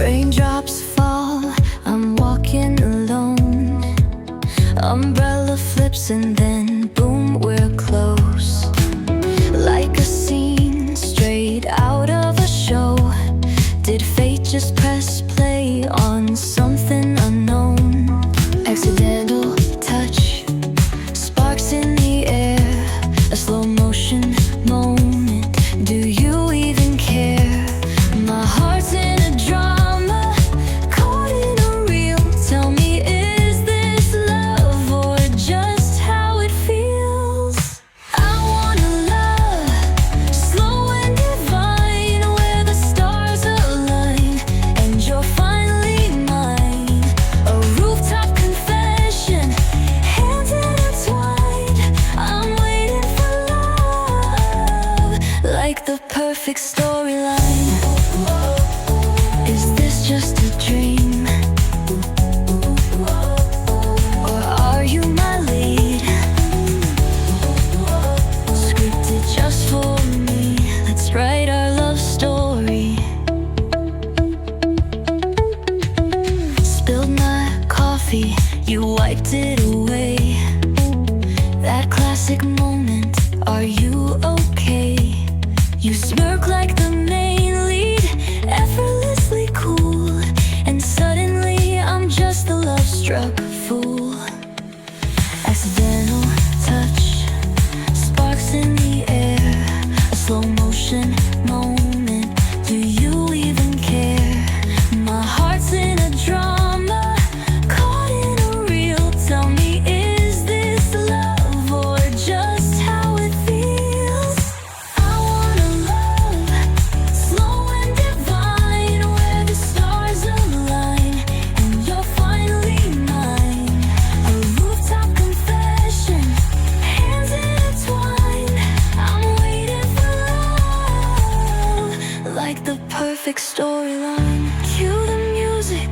Raindrops fall, I'm walking alone. Umbrella flips and then boom, we're close. Like a scene straight out of a show. Did fate just press play on something unknown? Accidental touch, sparks in the air, a slow motion moment. Do you even care? My heart's in a drama, caught in a reel. Tell me, is this love or just how it feels? I wanna love, slow and divine, where the stars align and you're finally mine. A rooftop confession, hands intertwined. I'm waiting for love, like the perfect storyline. Is this just a dream? Or are you my lead? Scripted just for me. Let's write our love story. Spilled my coffee, you wiped it away. That classic moment, are you okay? You smirk like the main lead, effortlessly cool. And suddenly I'm just a love-struck fool. Accidental touch, sparks in the air, a slow motion moment. Do you even care? My heart's in a drama, caught in a reel. Tell me, is this love or just how it feels? I wanna love, slow and divine, where the stars align and you're finally mine. A rooftop confession, hands intertwined. I'm waiting for love, like the perfect storyline. Cue the music,